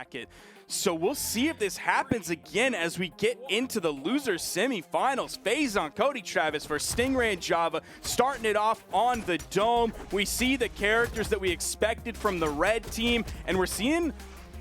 bracket. So we'll see if this happens again as we get into the loser semifinals. Phazon, Cody, Travis for Stingray and Java starting it off on the dome. We see the characters that we expected from the red team, and we're seeing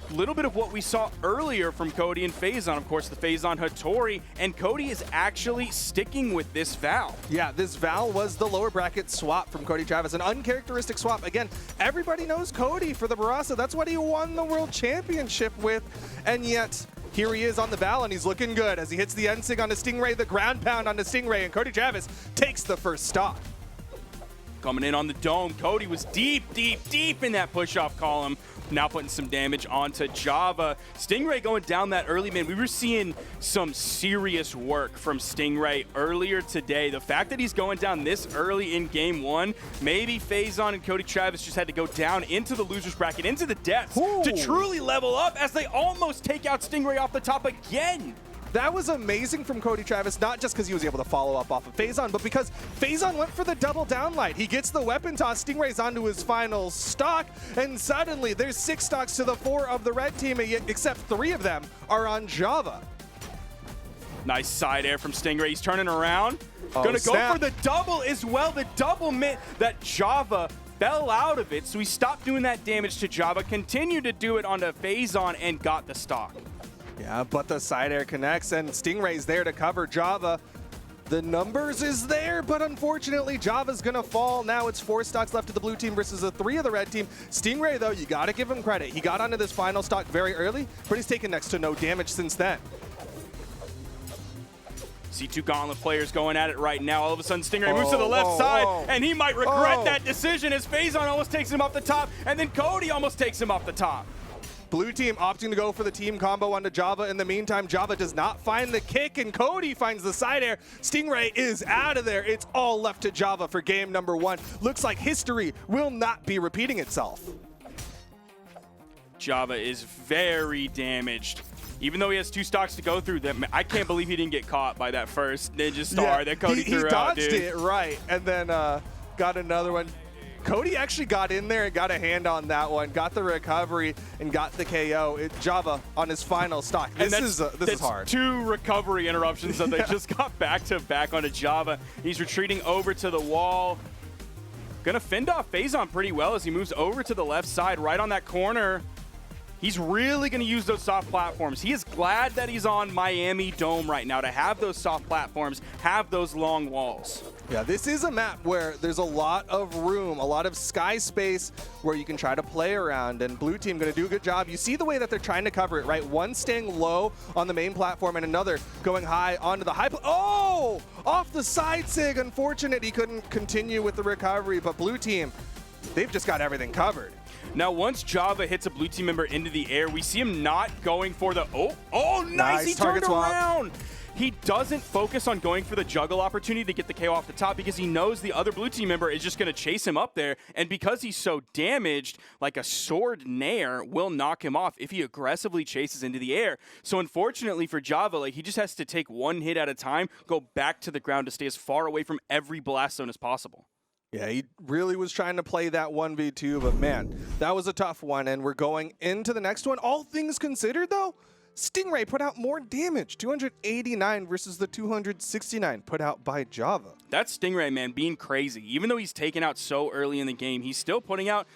a little bit of what we saw earlier from Cody and Phazon. Of course, the Phazon Hattori, and Cody is actually sticking with this Val. Yeah, this Val was the lower bracket swap from Cody Travis, an uncharacteristic swap. Again, everybody knows Cody for the Barassa. That's what he won the World Championship with, and yet here he is on the Val, and he's looking good as he hits the N-Sig on the Stingray, the ground pound on the Stingray, and Cody Travis takes the first stock. Coming in on the dome, Cody was deep in that push-off column. Now putting some damage onto Java. Stingray going down that early, man. We were seeing some serious work from Stingray earlier today. The fact that he's going down this early in game one, maybe Phazon and Cody Travis just had to go down into the losers bracket, into the depths to truly level up as they almost take out Stingray off the top again. That was amazing from Cody Travis, not just because he was able to follow up off of Phazon, but because Phazon went for the double downlight. He gets the weapon toss, Stingray's onto his final stock, and suddenly there's 6 stocks to the 4 of the red team, except 3 of them are on Java. Nice side air from Stingray. He's turning around. Gonna go for the double as well. The double meant that Java fell out of it, so he stopped doing that damage to Java, continued to do it onto Phazon, and got the stock. Yeah, but the side air connects, and Stingray's there to cover Java. The numbers is there, but unfortunately, Java's gonna fall. Now it's 4 stocks left of the blue team versus the 3 of the red team. Stingray, though, you gotta give him credit. He got onto this final stock very early, but he's taken next to no damage since then. See 2 Gauntlet players going at it right now. All of a sudden, Stingray moves to the left side, and he might regret that decision as Phazon almost takes him off the top, and then Cody almost takes him off the top. Blue team opting to go for the team combo onto Java. In the meantime, Java does not find the kick, and Cody finds the side air. Stingray is out of there. It's all left to Java for game number 1. Looks like history will not be repeating itself. Java is very damaged. Even though he has 2 stocks to go through, I can't believe he didn't get caught by that first Ninja Star that Cody threw out, dude. He dodged it, right, and then got another one. Cody actually got in there and got a hand on that one, got the recovery, and got the KO. Java on his final stock. This is hard. 2 recovery interruptions that they just got back-to-back onto Java. He's retreating over to the wall. Gonna fend off Phazon pretty well as he moves over to the left side, right on that corner. He's really going to use those soft platforms. He is glad that he's on Miami Dome right now to have those soft platforms, have those long walls. Yeah, this is a map where there's a lot of room, a lot of sky space where you can try to play around, and blue team going to do a good job. You see the way that they're trying to cover it, right? One staying low on the main platform and another going high onto the high. Oh! Off the side sig. Unfortunate he couldn't continue with the recovery, but blue team, they've just got everything covered. Now, once Java hits a blue team member into the air, we see him not going for the, nice, he turned around. He doesn't focus on going for the juggle opportunity to get the KO off the top because he knows the other blue team member is just going to chase him up there. And because he's so damaged, like a sword nair will knock him off if he aggressively chases into the air. So unfortunately for Java, like, he just has to take 1 hit at a time, go back to the ground to stay as far away from every blast zone as possible. Yeah, he really was trying to play that 1v2, but man, that was a tough one, and we're going into the next one. All things considered, though, Stingray put out more damage, 289 versus the 269 put out by Java. That's Stingray, man, being crazy. Even though he's taken out so early in the game, he's still putting out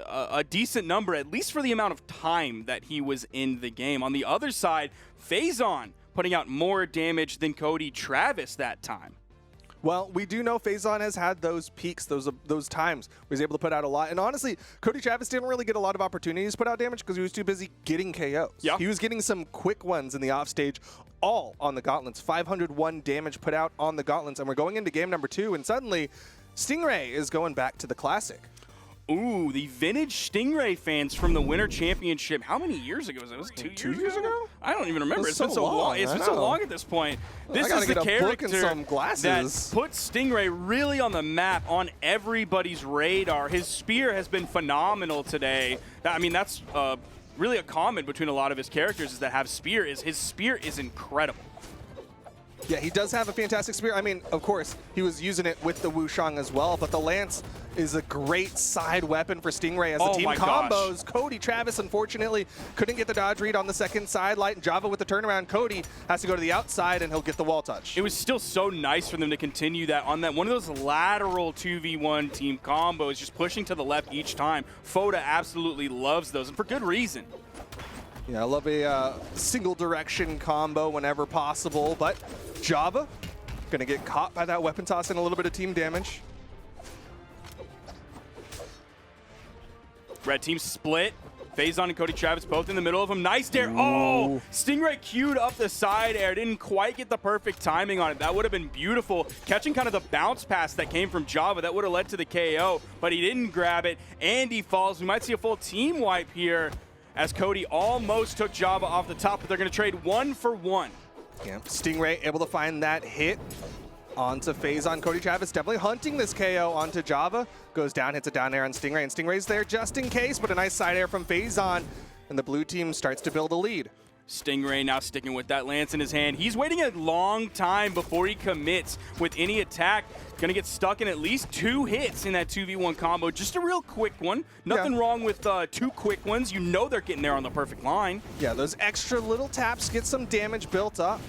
a decent number, at least for the amount of time that he was in the game. On the other side, Phazon putting out more damage than Cody Travis that time. Well, we do know Phazon has had those peaks, those times where he's able to put out a lot. And honestly, Cody Travis didn't really get a lot of opportunities to put out damage because he was too busy getting KOs. Yeah. He was getting some quick ones in the offstage, all on the Gauntlets. 501 damage put out on the Gauntlets. And we're going into game number 2, and suddenly Stingray is going back to the Classic. Ooh, the vintage Stingray fans from the Winter Championship. How many years ago was it? Was it 2 years ago? I don't even remember. It's been so long. It's been so long at this point. This is the character that puts Stingray really on the map, on everybody's radar. His spear has been phenomenal today. I mean, that's really a common between a lot of his characters is that have spear. His spear is incredible. Yeah, he does have a fantastic spear. I mean, of course, he was using it with the Wushang as well, but the Lance is a great side weapon for Stingray as the team combos. Cody, Travis, unfortunately, couldn't get the dodge read on the second side. Light and Java with the turnaround. Cody has to go to the outside, and he'll get the wall touch. It was still so nice for them to continue that on that one of those lateral 2v1 team combos, just pushing to the left each time. Foda absolutely loves those, and for good reason. Yeah, I love a single direction combo whenever possible, but Java gonna get caught by that weapon toss and a little bit of team damage. Red team split. Phazon and Cody Travis both in the middle of him. Nice dare. Oh, Stingray queued up the side air. Didn't quite get the perfect timing on it. That would have been beautiful. Catching kind of the bounce pass that came from Java. That would have led to the KO, but he didn't grab it. And he falls. We might see a full team wipe here as Cody almost took Java off the top, but they're going to trade 1 for 1. Yeah, Stingray able to find that hit onto Phazon. Cody Travis definitely hunting this KO onto Java. Goes down, hits a down air on Stingray, and Stingray's there just in case, but a nice side air from Phazon, and the blue team starts to build a lead. Stingray now sticking with that lance in his hand. He's waiting a long time before he commits with any attack. Gonna get stuck in at least 2 hits in that 2v1 combo. Just a real quick one. Nothing wrong with 2 quick ones. You know they're getting there on the perfect line. Yeah, those extra little taps get some damage built up.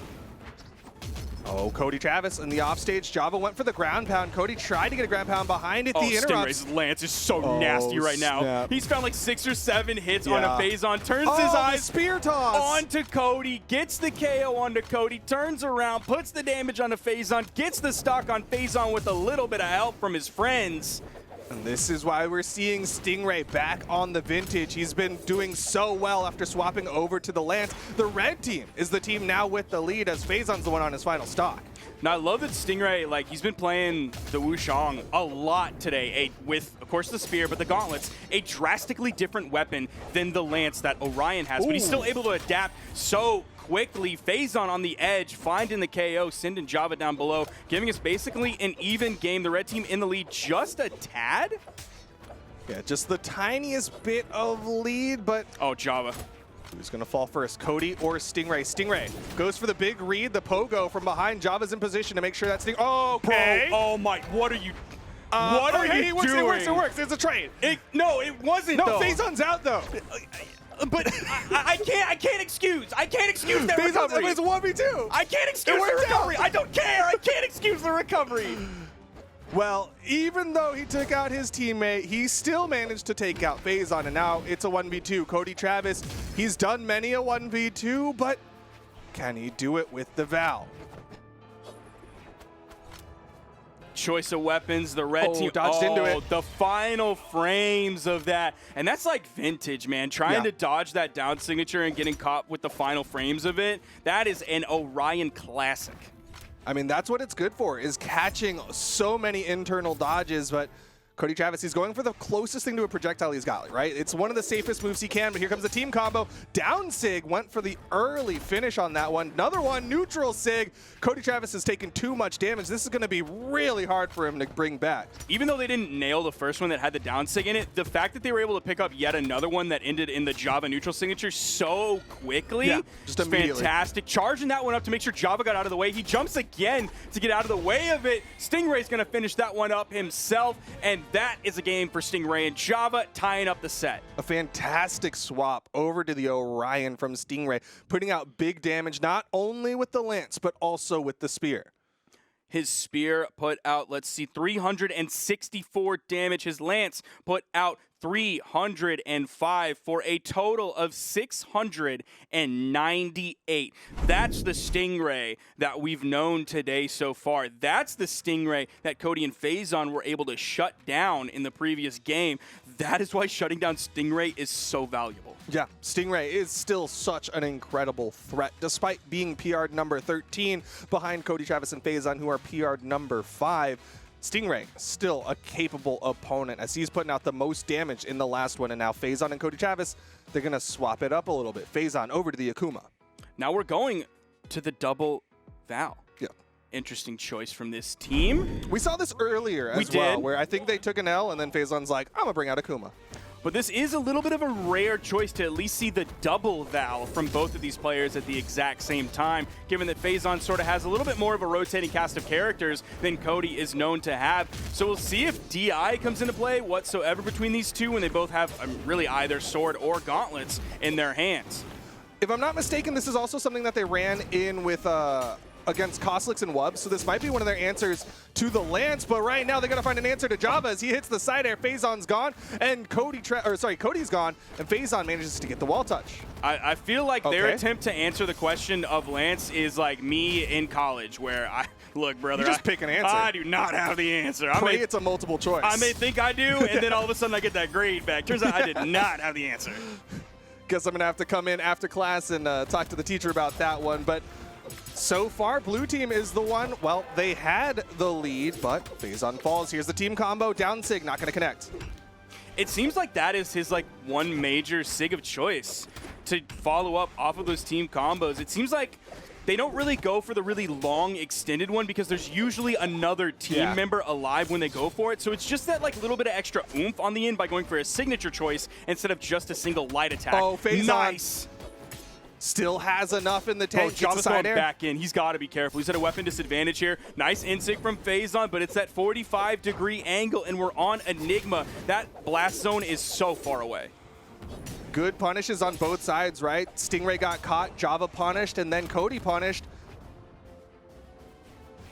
Oh, Cody Travis in the offstage. Java went for the ground pound. Cody tried to get a ground pound behind it. The interrupts. Stingray's lance is so nasty right now. He's found like 6 or 7 hits on a Phazon. Turns his eyes spear toss onto Cody. Gets the KO onto Cody. Turns around. Puts the damage onto Phazon. Gets the stock on Phazon with a little bit of help from his friends. And this is why we're seeing Stingray back on the vintage. He's been doing so well after swapping over to the lance. The red team is the team now with the lead as Phazon's the one on his final stock. Now, I love that Stingray, like, he's been playing the Wushang a lot today, with, of course, the spear, but the gauntlets, a drastically different weapon than the lance that Orion has. But he's still able to adapt so quickly. Phazon on the edge, finding the KO, sending Java down below, giving us basically an even game. The red team in the lead just a tad. Yeah, just the tiniest bit of lead, but... Oh, Java. Who's going to fall first, Cody or Stingray? Stingray goes for the big read, the pogo from behind. Java's in position to make sure that Okay. Bro, oh my, what are you... what are you doing? It works. It's a trade. No, it wasn't, though. No, Phazon's out, though. But I can't excuse that recovery. It's a 1v2. I can't excuse the recovery. I don't care. I can't excuse the recovery. Well, even though he took out his teammate, he still managed to take out Phazon, and now it's a 1v2. Cody Travis, he's done many a 1v2, but can he do it with the Val? Choice of weapons, the red team dodged into it. The final frames of that. And that's like vintage, man. Trying to dodge that down signature and getting caught with the final frames of it. That is an Orion classic. I mean, that's what it's good for, is catching so many internal dodges, but Cody Travis, he's going for the closest thing to a projectile he's got, right? It's one of the safest moves he can, but here comes the team combo. Down Sig went for the early finish on that one. Another one, neutral Sig. Cody Travis has taken too much damage. This is going to be really hard for him to bring back. Even though they didn't nail the first one that had the down Sig in it, the fact that they were able to pick up yet another one that ended in the Java neutral signature so quickly, just immediately. Fantastic. Charging that one up to make sure Java got out of the way. He jumps again to get out of the way of it. Stingray's going to finish that one up himself, and that is a game for Stingray and Java, tying up the set. A fantastic swap over to the Orion from Stingray, putting out big damage not only with the lance, but also with the spear. His spear put out, let's see, 364 damage. His lance put out 305 for a total of 698. That's the Stingray that we've known today so far. That's the Stingray that Cody and Phazon were able to shut down in the previous game. That is why shutting down Stingray is so valuable. Yeah, Stingray is still such an incredible threat, despite being PR'd number 13 behind Cody Travis and Phazon, who are PR'd number 5. Stingray, still a capable opponent, as he's putting out the most damage in the last one. And now Phazon and Cody Travis, they're going to swap it up a little bit. Phazon over to the Akuma. Now we're going to the double Val. Yeah. Interesting choice from this team. We saw this earlier as well, where I think they took an L, and then Phazon's like, I'm going to bring out Akuma. But this is a little bit of a rare choice to at least see the double Val from both of these players at the exact same time, given that Phazon sort of has a little bit more of a rotating cast of characters than Cody is known to have. So we'll see if DI comes into play whatsoever between these two when they both have really either sword or gauntlets in their hands. If I'm not mistaken, this is also something that they ran in with against Koslix and Wub, so this might be one of their answers to the Lance, but right now they gotta find an answer to Java as he hits the side air. Phazon's gone, and Cody's gone, and Phazon manages to get the wall touch. I feel like their attempt to answer the question of Lance is like me in college, where look, brother, you just pick an answer. I do not have the answer. Pray it's a multiple choice. I may think I do, and then all of a sudden I get that grade back. Turns out I did not have the answer. Guess I'm gonna have to come in after class and talk to the teacher about that one, but so far, blue team is the one. Well, they had the lead, but Phazon falls. Here's the team combo. Down Sig, not going to connect. It seems like that is his one major Sig of choice to follow up off of those team combos. It seems like they don't really go for the really long extended one because there's usually another team member alive when they go for it. So it's just that little bit of extra oomph on the end by going for a signature choice instead of just a single light attack. Oh, Phazon. Nice. Still has enough in the tank. Java's going back in. He's got to be careful. He's at a weapon disadvantage here. Nice insig from Phazon, but it's that 45-degree angle, and we're on Enigma. That blast zone is so far away. Good punishes on both sides, right? Stingray got caught, Java punished, and then Cody punished.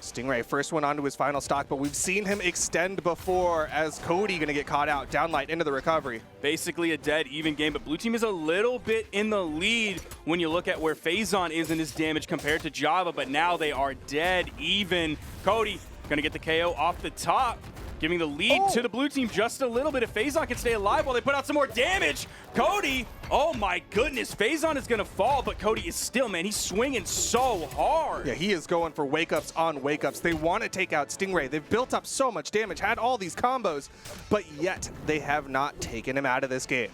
Stingray first one onto his final stock, but we've seen him extend before as Cody gonna get caught out. Downlight into the recovery. Basically a dead even game, but blue team is a little bit in the lead when you look at where Phazon is in his damage compared to Java, but now they are dead even. Cody gonna get the KO off the top, giving the lead to the blue team just a little bit. If Phazon can stay alive while they put out some more damage, Cody, oh my goodness, Phazon is gonna fall, but Cody is still, man, he's swinging so hard. Yeah, he is going for wake-ups on wake-ups. They want to take out Stingray. They've built up so much damage, had all these combos, but yet they have not taken him out of this game.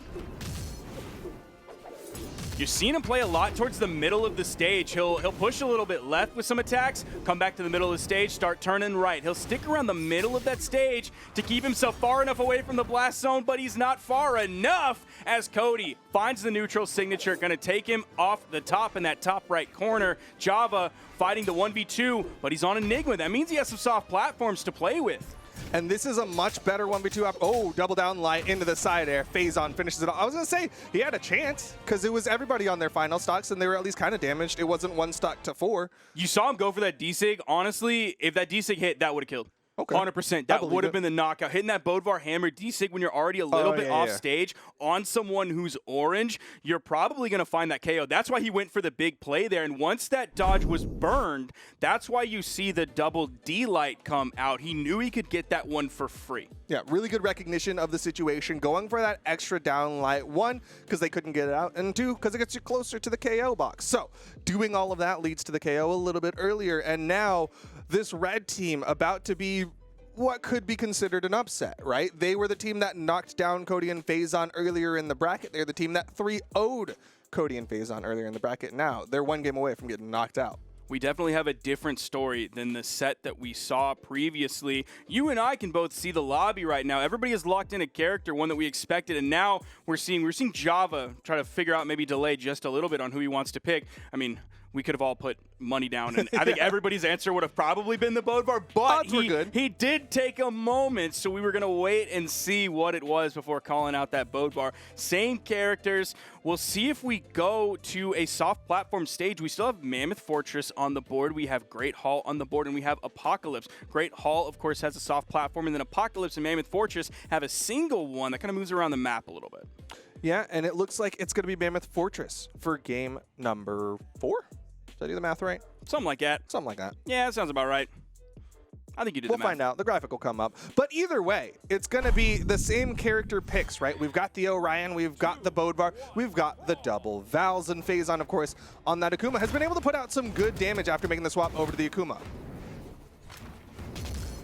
You've seen him play a lot towards the middle of the stage. He'll push a little bit left with some attacks, come back to the middle of the stage, start turning right. He'll stick around the middle of that stage to keep himself far enough away from the blast zone, but he's not far enough as Cody finds the neutral signature. Gonna take him off the top in that top right corner. Java fighting the 1v2, but he's on Enigma. That means he has some soft platforms to play with. And this is a much better 1v2. Oh, double down light into the side air. Phazon finishes it off. I was going to say he had a chance because it was everybody on their final stocks and they were at least kind of damaged. It wasn't 1 stock to 4. You saw him go for that D-Sig. Honestly, if that D-Sig hit, that would have killed. Okay. 100%. That would have been the knockout. Hitting that Bodvar hammer D-Sig when you're already a little bit off stage on someone who's orange, you're probably going to find that KO. That's why he went for the big play there. And once that dodge was burned, that's why you see the double D-light come out. He knew he could get that one for free. Yeah, really good recognition of the situation. Going for that extra down light. 1, because they couldn't get it out. And 2, because it gets you closer to the KO box. So doing all of that leads to the KO a little bit earlier. And now this red team about to be what could be considered an upset, right? They were the team that knocked down Cody and Phazon earlier in the bracket. They're the team that 3-0'd Cody and Phazon earlier in the bracket. Now they're 1 game away from getting knocked out. We definitely have a different story than the set that we saw previously. You and I can both see the lobby right now. Everybody has locked in a character, one that we expected, and now we're seeing Java try to figure out, maybe delay just a little bit on who he wants to pick. I mean, we could have all put money down, and I think everybody's answer would have probably been the Bodvar, but he did take a moment, so we were going to wait and see what it was before calling out that Bodvar. Same characters. We'll see if we go to a soft platform stage. We still have Mammoth Fortress on the board. We have Great Hall on the board, and we have Apocalypse. Great Hall, of course, has a soft platform, and then Apocalypse and Mammoth Fortress have a single one that kind of moves around the map a little bit. Yeah, and it looks like it's going to be Mammoth Fortress for game number 4. Did I do the math right? Something like that. Something like that. Yeah, that sounds about right. I think you did the math. We'll find out. The graphic will come up. But either way, it's going to be the same character picks, right? We've got the Orion, we've got the Bodvar, we've got the double Vals, and Phazon, of course, on that Akuma has been able to put out some good damage after making the swap over to the Akuma.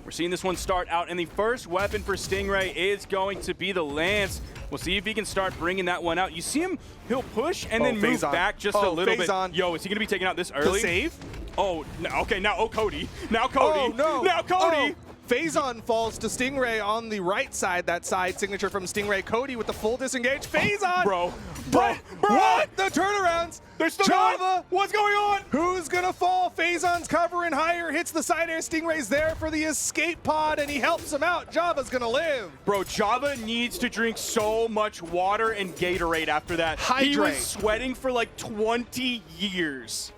We're seeing this one start out, and the first weapon for Stingray is going to be the Lance. We'll see if he can start bringing that one out. You see him, he'll push and then move back just a little bit. Yo, is he going to be taken out this early? The save? Oh, okay, now, Cody. Now Cody. Oh, no. Now Cody. Phazon falls to Stingray on the right side. That side signature from Stingray. Cody with the full disengage. Phazon! Bro. What? The turnarounds! They're still Java! going. What's going on? Who's gonna fall? Phazon's covering higher, hits the side air. Stingray's there for the escape pod, and he helps him out. Java's gonna live. Bro, Java needs to drink so much water and Gatorade after that. Hydrate. He was sweating for like 20 years.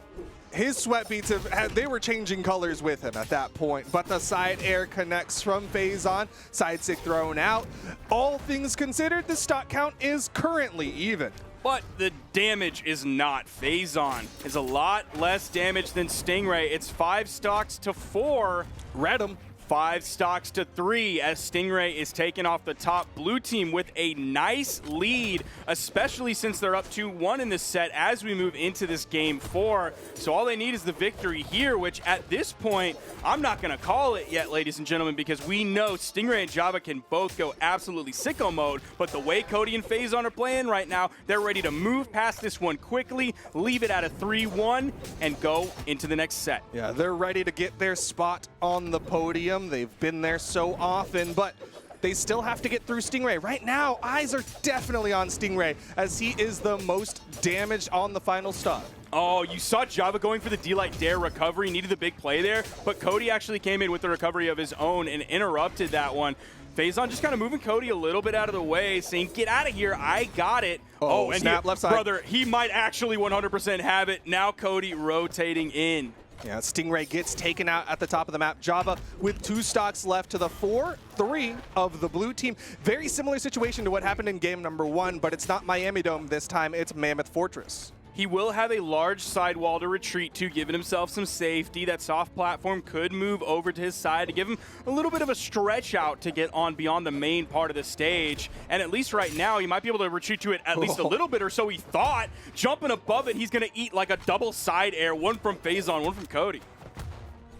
His sweat beats they were changing colors with him at that point, but the side air connects from Phazon. Side stick thrown out. All things considered, the stock count is currently even. But the damage is not. Phazon is a lot less damage than Stingray. It's 5 stocks to 4. Read him. 5 stocks to 3 as Stingray is taken off the top. Blue team with a nice lead, especially since they're up 2-1 in this set as we move into this game 4. So all they need is the victory here, which at this point, I'm not going to call it yet, ladies and gentlemen, because we know Stingray and Java can both go absolutely sicko mode, but the way Cody and Phazon are playing right now, they're ready to move past this one quickly, leave it at a 3-1, and go into the next set. Yeah, they're ready to get their spot on the podium. They've been there so often, but they still have to get through Stingray. Right now, eyes are definitely on Stingray as he is the most damaged on the final stock. Oh, you saw Java going for the D-Light Dare recovery, needed the big play there, but Cody actually came in with the recovery of his own and interrupted that one. Phazon just kind of moving Cody a little bit out of the way, saying, get out of here, I got it. Oh, and snap, left side. Brother, he might actually 100% have it. Now Cody rotating in. Yeah, Stingray gets taken out at the top of the map. Java with 2 stocks left to the 4-3 of the blue team. Very similar situation to what happened in game number 1, but it's not Miami Dome this time, it's Mammoth Fortress. He will have a large sidewall to retreat to, giving himself some safety. That soft platform could move over to his side to give him a little bit of a stretch out to get on beyond the main part of the stage. And at least right now, he might be able to retreat to it at least a little bit, or so he thought. Jumping above it, he's going to eat like a double side air, one from Phazon, one from Cody.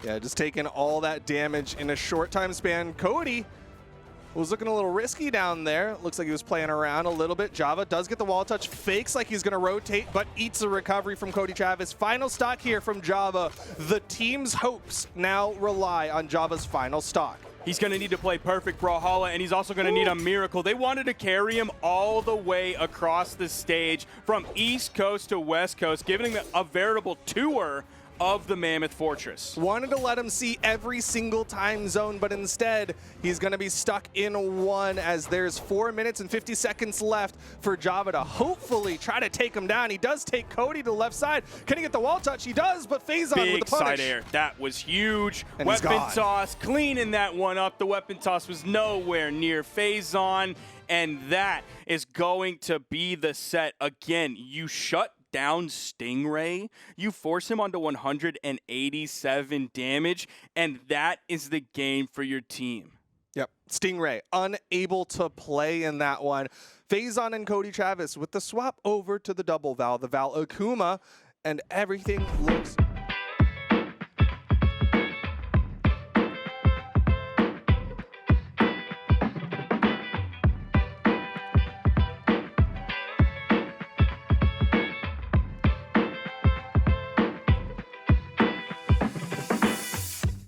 Yeah, just taking all that damage in a short time span. Cody was looking a little risky down there. Looks like he was playing around a little bit. Java does get the wall touch, fakes like he's gonna rotate, but eats a recovery from Cody Travis. Final stock here from Java. The team's hopes now rely on Java's final stock. He's going to need to play perfect Brawlhalla, and he's also going to need a miracle. They wanted to carry him all the way across the stage from East Coast to West Coast, giving him a veritable tour of the Mammoth Fortress. Wanted to let him see every single time zone, but instead he's going to be stuck in one as there's 4 minutes and 50 seconds left for Java to hopefully try to take him down. He does take Cody to the left side. Can he get the wall touch? He does, but Phazon with the punish. Big side air. That was huge. And weapon toss, cleaning that one up. The weapon toss was nowhere near Phazon, and that is going to be the set. Again, you shut down Stingray, you force him onto 187 damage, and that is the game for your team. Yep, Stingray unable to play in that one. Phazon and Cody Travis with the swap over to the double Val, the Val Akuma, and everything looks